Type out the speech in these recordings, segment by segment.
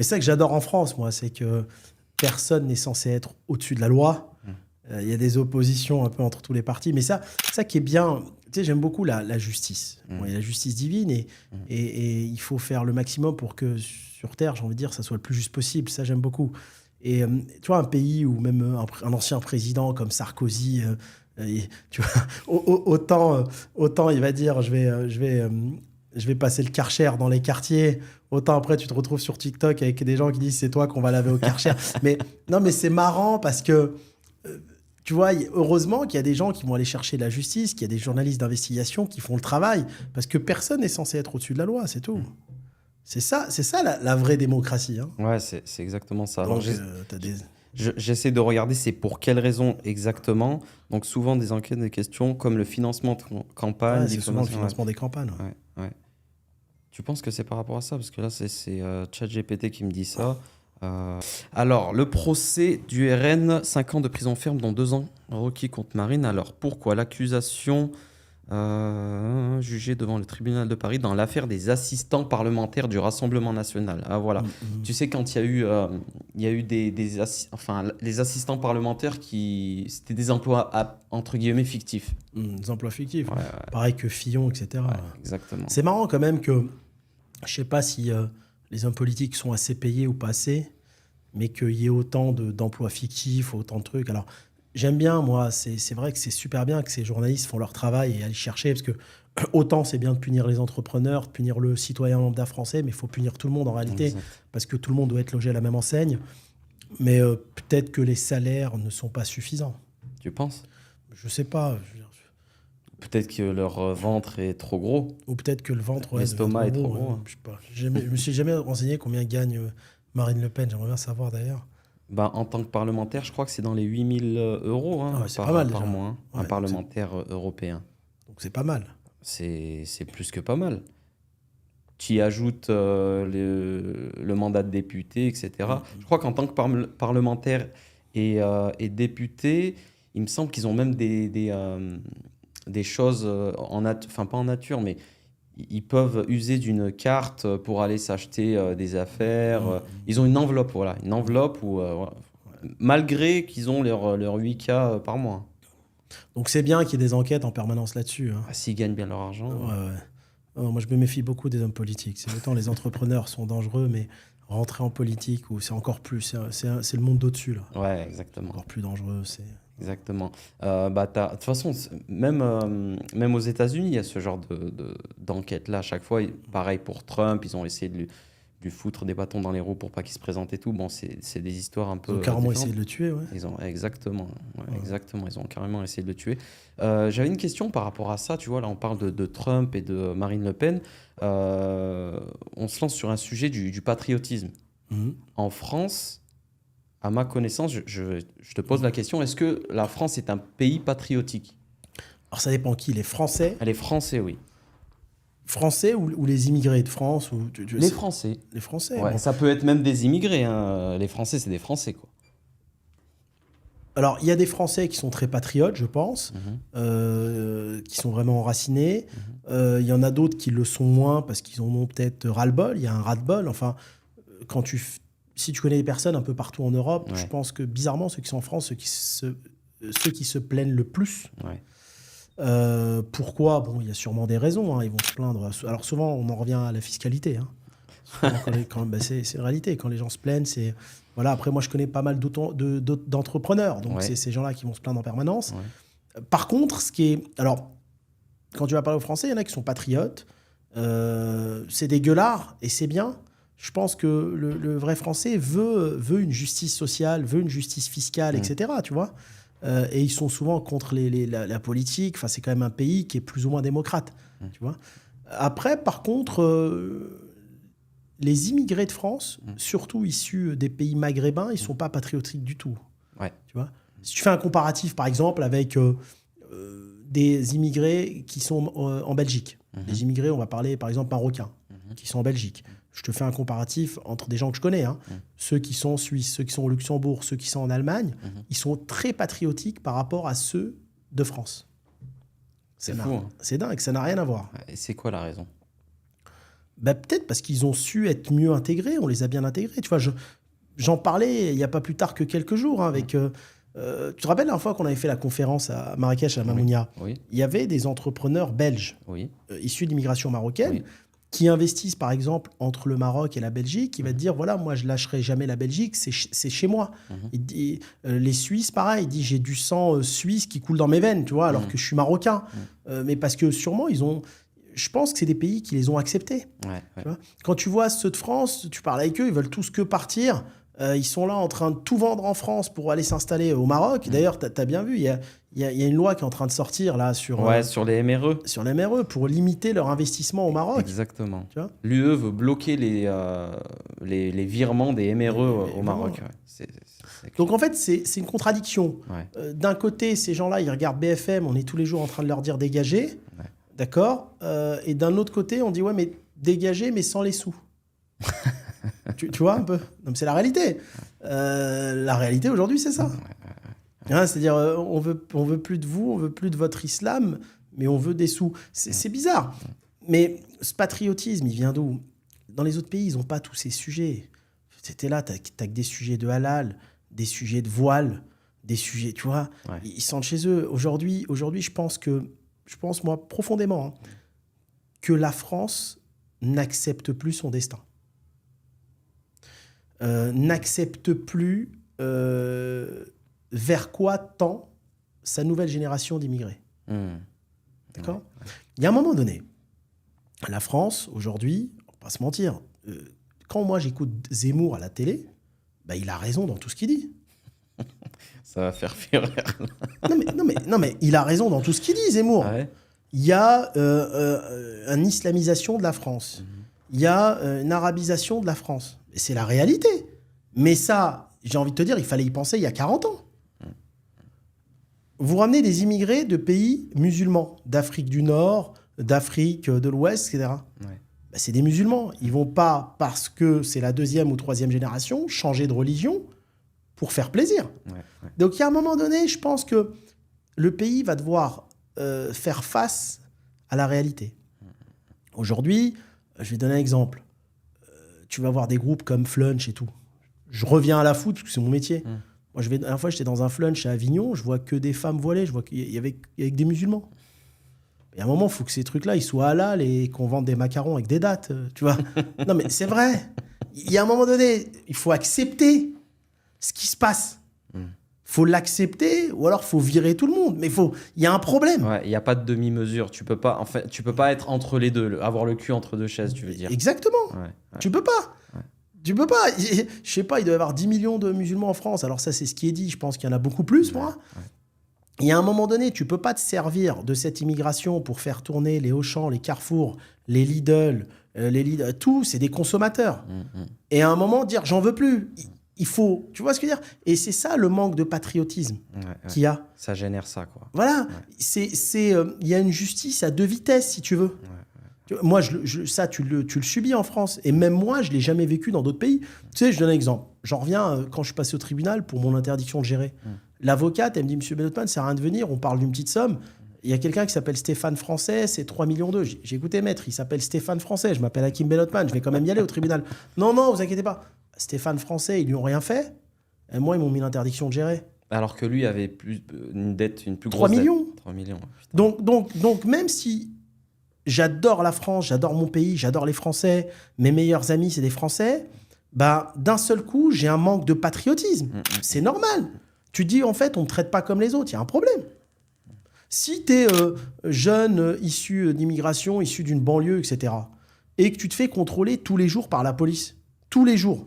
Mais c'est ça que j'adore en France, moi, c'est que personne n'est censé être au-dessus de la loi. Il y a des oppositions un peu entre tous les partis, mais ça qui est bien, tu sais, j'aime beaucoup la justice. Bon, il y a la justice divine et il faut faire le maximum pour que sur Terre, j'ai envie de dire, ça soit le plus juste possible. Ça, j'aime beaucoup. Et tu vois, un pays où même un ancien président comme Sarkozy, tu vois, autant il va dire, je vais passer le Karcher dans les quartiers. Autant après, tu te retrouves sur TikTok avec des gens qui disent c'est toi qu'on va laver au Karcher. Mais non, mais c'est marrant parce que tu vois, heureusement qu'il y a des gens qui vont aller chercher la justice, qu'il y a des journalistes d'investigation qui font le travail, parce que personne n'est censé être au-dessus de la loi, c'est tout. C'est ça la vraie démocratie. Hein. Ouais, c'est exactement ça. Alors, Donc, t'as des... j'essaie de regarder c'est pour quelles raisons exactement. Donc, souvent des enquêtes, des questions comme le financement de campagne, Ouais, c'est souvent le diffamation. financement des campagnes. Ouais. Ouais. Tu penses que c'est par rapport à ça? Parce que là, c'est ChatGPT qui me dit ça. Alors, le procès du RN, 5 ans de prison ferme, dont 2 ans requis contre Marine. Alors, pourquoi l'accusation jugée devant le tribunal de Paris dans l'affaire des assistants parlementaires du Rassemblement national? Ah, voilà. Tu sais, quand il y a eu les assistants parlementaires c'était des emplois entre guillemets fictifs. Des emplois fictifs. Ouais, Pareil que Fillon, etc. exactement. C'est marrant quand même que, je sais pas si les hommes politiques sont assez payés ou pas assez, mais qu'il y ait autant d'emplois fictifs, autant de trucs. Alors, j'aime bien, moi, c'est vrai que c'est super bien que ces journalistes font leur travail et aillent chercher, parce que autant c'est bien de punir les entrepreneurs, de punir le citoyen lambda français, mais il faut punir tout le monde en réalité, Exact. parce que tout le monde doit être logé à la même enseigne. Mais peut-être que les salaires ne sont pas suffisants. Tu penses? Je sais pas. Peut-être que leur ventre est trop gros. Ou peut-être que le ventre... L'estomac est trop ouais, gros. je sais pas. Je me suis jamais renseigné combien gagne Marine Le Pen. J'aimerais bien savoir d'ailleurs. Bah, en tant que parlementaire, je crois que c'est dans les 8 000 euros Ah ouais, c'est par, pas mal par déjà. mois, hein, Ouais, un parlementaire européen. donc c'est pas mal. C'est plus que pas mal. Tu y ajoutes le mandat de député, etc. Je crois qu'en tant que parlementaire et député, il me semble qu'ils ont même des choses, enfin pas en nature, mais ils peuvent user d'une carte pour aller s'acheter des affaires. Ils ont une enveloppe, voilà. Une enveloppe où, voilà. Malgré qu'ils ont leur 8K par mois. Donc c'est bien qu'il y ait des enquêtes en permanence là-dessus. Hein. Ah, s'ils gagnent bien leur argent. Ouais, ouais. Oh, moi, je me méfie beaucoup des hommes politiques. C'est autant les entrepreneurs sont dangereux, mais rentrer en politique, c'est encore plus. C'est le monde d'au-dessus, là. Ouais, exactement. Encore plus dangereux. Exactement. Bah, de toute façon, même aux États-Unis, il y a ce genre d'enquête-là. À chaque fois, pareil pour Trump, ils ont essayé de lui foutre des bâtons dans les roues pour pas qu'il se présente et tout. Bon, c'est des histoires un peu Ils ont carrément différentes. essayé de le tuer, ouais. Exactement, exactement. Ils ont carrément essayé de le tuer. J'avais une question par rapport à ça. Tu vois, là, on parle de Trump et de Marine Le Pen. On se lance sur un sujet du patriotisme. Mhm. En France, à ma connaissance, je te pose la question, est-ce que la France est un pays patriotique? Alors ça dépend qui, les Français. Elle est français, oui. Français ou les immigrés de France ou, Les Français. Les Français. Ouais, Bon. ça peut être même des immigrés, hein. Les Français, c'est des Français, quoi. Alors, il y a des Français qui sont très patriotes, je pense, qui sont vraiment enracinés. Il y en a d'autres qui le sont moins parce qu'ils en ont peut-être ras-le-bol. Il y a un ras-le-bol. Enfin, si tu connais des personnes un peu partout en Europe, Ouais. je pense que bizarrement, ceux qui sont en France, ceux qui se plaignent le plus. Ouais. Pourquoi? Bon, il y a sûrement des raisons. Hein. Ils vont se plaindre. Alors souvent, on en revient à la fiscalité. Hein. Souvent, c'est une réalité. Quand les gens se plaignent, c'est... Voilà, après, moi, je connais pas mal d'entrepreneurs. Donc, Ouais. c'est ces gens-là qui vont se plaindre en permanence. Ouais. Par contre, ce qui est... Alors, quand tu vas parler aux Français, il y en a qui sont patriotes. C'est des gueulards, et c'est bien. Je pense que le vrai Français veut une justice sociale, veut une justice fiscale, etc. Tu vois, et ils sont souvent contre la politique. Enfin, c'est quand même un pays qui est plus ou moins démocrate. Tu vois. Après, par contre, les immigrés de France, surtout issus des pays maghrébins, ils ne sont pas patriotiques du tout. Ouais. Tu vois. Si tu fais un comparatif, par exemple, avec des immigrés qui sont en Belgique, des immigrés, on va parler par exemple marocains, qui sont en Belgique. Je te fais un comparatif entre des gens que je connais, hein. Ceux qui sont en Suisse, ceux qui sont au Luxembourg, ceux qui sont en Allemagne, ils sont très patriotiques par rapport à ceux de France. C'est fou. Hein. C'est dingue, ça n'a rien à voir. Et c'est quoi la raison? Bah, peut-être parce qu'ils ont su être mieux intégrés, on les a bien intégrés. Tu vois, j'en parlais il n'y a pas plus tard que quelques jours avec... tu te rappelles la fois qu'on avait fait la conférence à Marrakech, à Mamounia, Oui. il y avait des entrepreneurs belges issus d'immigration marocaine qui investissent par exemple entre le Maroc et la Belgique, qui va te dire voilà, moi je lâcherai jamais la Belgique, c'est chez moi. Il dit, les Suisses, pareil, il dit j'ai du sang suisse qui coule dans mes veines, tu vois, alors que je suis marocain. Mais parce que sûrement ils ont... Je pense que c'est des pays qui les ont acceptés. Tu vois, quand tu vois ceux de France, tu parles avec eux, ils veulent tous que partir. Ils sont là en train de tout vendre en France pour aller s'installer au Maroc. D'ailleurs, tu as bien vu, il y a une loi qui est en train de sortir là sur les MRE. Sur les MRE pour limiter leur investissement au Maroc. Exactement. L'UE veut bloquer les virements des MRE au Maroc. Donc en fait, c'est une contradiction. D'un côté, ces gens-là, ils regardent BFM, on est tous les jours en train de leur dire dégager. D'accord. Et d'un autre côté, on dit ouais, mais dégager, mais sans les sous. tu vois un peu. Non, mais c'est la réalité. La réalité aujourd'hui, c'est ça. C'est-à-dire, on veut plus de vous, on veut plus de votre islam, mais on veut des sous. C'est bizarre. Mais ce patriotisme, il vient d'où? Dans les autres pays, ils n'ont pas tous ces sujets. C'était là, t'as que des sujets de halal, des sujets de voile, des sujets, tu vois. Ils sentent chez eux. Aujourd'hui, je pense, moi, profondément, que la France n'accepte plus son destin. N'accepte plus vers quoi tend sa nouvelle génération d'immigrés. D'accord ? Il y a un moment donné, la France, aujourd'hui, on va pas se mentir, quand moi j'écoute Zemmour à la télé, bah, il a raison dans tout ce qu'il dit. Ça va faire fureur. non, mais il a raison dans tout ce qu'il dit, Zemmour. Il y a une islamisation de la France. Il y a une arabisation de la France. Et c'est la réalité. Mais ça, j'ai envie de te dire, il fallait y penser il y a 40 ans. Vous ramenez des immigrés de pays musulmans, d'Afrique du Nord, d'Afrique de l'Ouest, etc. Bah, c'est des musulmans. Ils ne vont pas, parce que c'est la 2e ou 3e génération, changer de religion pour faire plaisir. Donc, il y a un moment donné, je pense que le pays va devoir faire face à la réalité. Aujourd'hui, je vais donner un exemple. Tu vas voir des groupes comme Flunch et tout. Je reviens à la foot parce que c'est mon métier. Moi, la dernière fois, j'étais dans un Flunch à Avignon, je vois que des femmes voilées, je vois qu'il y avait des musulmans. Et à un moment, il faut que ces trucs-là, ils soient halal et qu'on vende des macarons avec des dates, tu vois. Non, mais c'est vrai. Il y a un moment donné, il faut accepter ce qui se passe. Faut l'accepter ou alors faut virer tout le monde. Mais il y a un problème. Il n'y a pas de demi-mesure. Tu peux pas être entre les deux, avoir le cul entre deux chaises, tu veux dire. Exactement. Tu peux pas. Tu peux pas. Je sais pas, il doit y avoir 10 millions de musulmans en France. Alors ça, c'est ce qui est dit. Je pense qu'il y en a beaucoup plus, moi. Il y a un moment donné, tu peux pas te servir de cette immigration pour faire tourner les Auchan, les Carrefour, les Lidl, tout, c'est des consommateurs. Et à un moment, dire j'en veux plus. Il faut, tu vois ce que je veux dire? Et c'est ça le manque de patriotisme qu'il y a. Ça génère ça, quoi. Voilà. Il y a une justice à 2 vitesses, si tu veux. Moi, ça, tu le subis en France. Et même moi, je ne l'ai jamais vécu dans d'autres pays. Tu sais, je donne un exemple. J'en reviens quand je suis passé au tribunal pour mon interdiction de gérer. L'avocate, elle me dit, Monsieur Bellotman, ça sert à rien de venir, on parle d'une petite somme. Il y a quelqu'un qui s'appelle Stéphane Français, c'est 3,2 millions. J'ai écouté, maître, il s'appelle Stéphane Français. Je m'appelle Hakim Bellotman, je vais quand même y aller au tribunal. Non, vous inquiétez pas. Stéphane Français, ils lui ont rien fait. Et moi, ils m'ont mis l'interdiction de gérer. Alors que lui avait une plus grosse 3 millions. Dette. 3 millions. Donc, même si j'adore la France, j'adore mon pays, j'adore les Français, mes meilleurs amis, c'est des Français, bah, d'un seul coup, j'ai un manque de patriotisme. C'est normal. Tu dis, en fait, on ne me traite pas comme les autres. Il y a un problème. Si tu es jeune, issu d'immigration, issu d'une banlieue, etc., et que tu te fais contrôler tous les jours par la police, tous les jours,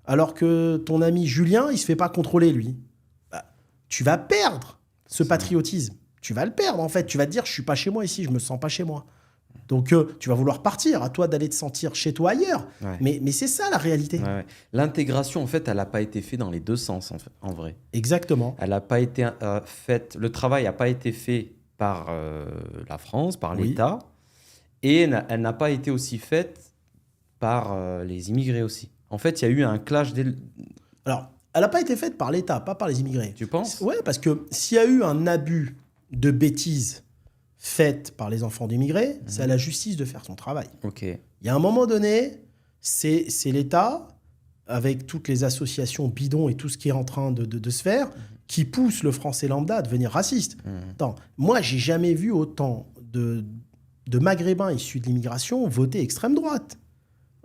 alors que ton ami Julien, il ne se fait pas contrôler, lui, bah, tu vas perdre ce patriotisme. Tu vas le perdre, en fait. Tu vas te dire, je ne suis pas chez moi ici, je ne me sens pas chez moi. Donc, tu vas vouloir partir. À toi d'aller te sentir chez toi ailleurs. Mais c'est ça, la réalité. L'intégration, en fait, elle n'a pas été faite dans les deux sens, en vrai. Exactement. Elle n'a pas été faite... Le travail n'a pas été fait par la France, par l'État. Et elle n'a pas été aussi faite par les immigrés aussi. En fait, il y a eu un clash Alors, elle n'a pas été faite par l'État, pas par les immigrés. Tu penses? Ouais, parce que s'il y a eu un abus de bêtises faites par les enfants d'immigrés, c'est à la justice de faire son travail. Ok. Il y a un moment donné, c'est l'État, avec toutes les associations bidons et tout ce qui est en train de se faire, qui pousse le français lambda à devenir raciste. Attends, moi, j'ai jamais vu autant de Maghrébins issus de l'immigration voter extrême droite.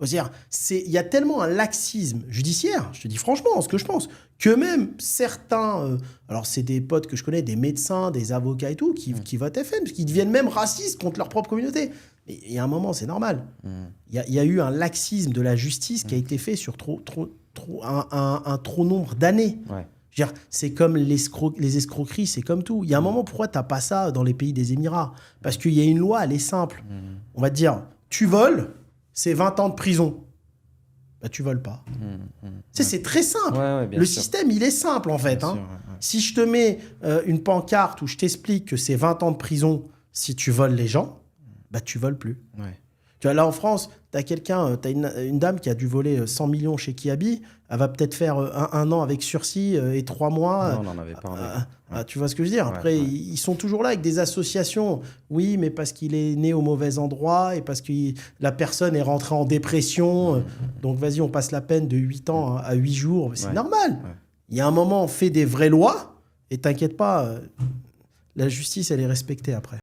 C'est-à-dire, il y a tellement un laxisme judiciaire, je te dis franchement ce que je pense, que même certains, alors c'est des potes que je connais, des médecins, des avocats et tout, qui votent FN, parce qu'ils deviennent même racistes contre leur propre communauté. Mais il y a un moment, c'est normal. Il y a eu un laxisme de la justice qui a été fait sur un trop nombre d'années. Ouais. Je veux dire, c'est comme les escroqueries, c'est comme tout. Il y a un moment, pourquoi tu n'as pas ça dans les pays des Émirats? Parce qu'il y a une loi, elle est simple. On va te dire, tu voles, c'est 20 ans de prison. Bah, tu voles pas. C'est très simple. Le système, il est simple, en fait. Hein. Si je te mets une pancarte où je t'explique que c'est 20 ans de prison si tu voles les gens, bah, tu voles plus. Ouais. Tu vois, là, en France, tu as une dame qui a dû voler 100 millions chez Kiabi. Elle va peut-être faire un an avec sursis et 3 mois. Non, on n'en avait pas. Tu vois ce que je veux dire? Après, ils sont toujours là avec des associations. Oui, mais parce qu'il est né au mauvais endroit et parce que la personne est rentrée en dépression. Donc, vas-y, on passe la peine de 8 ans à 8 jours. C'est normal. Il y a un moment, on fait des vraies lois et t'inquiète pas, la justice, elle est respectée après.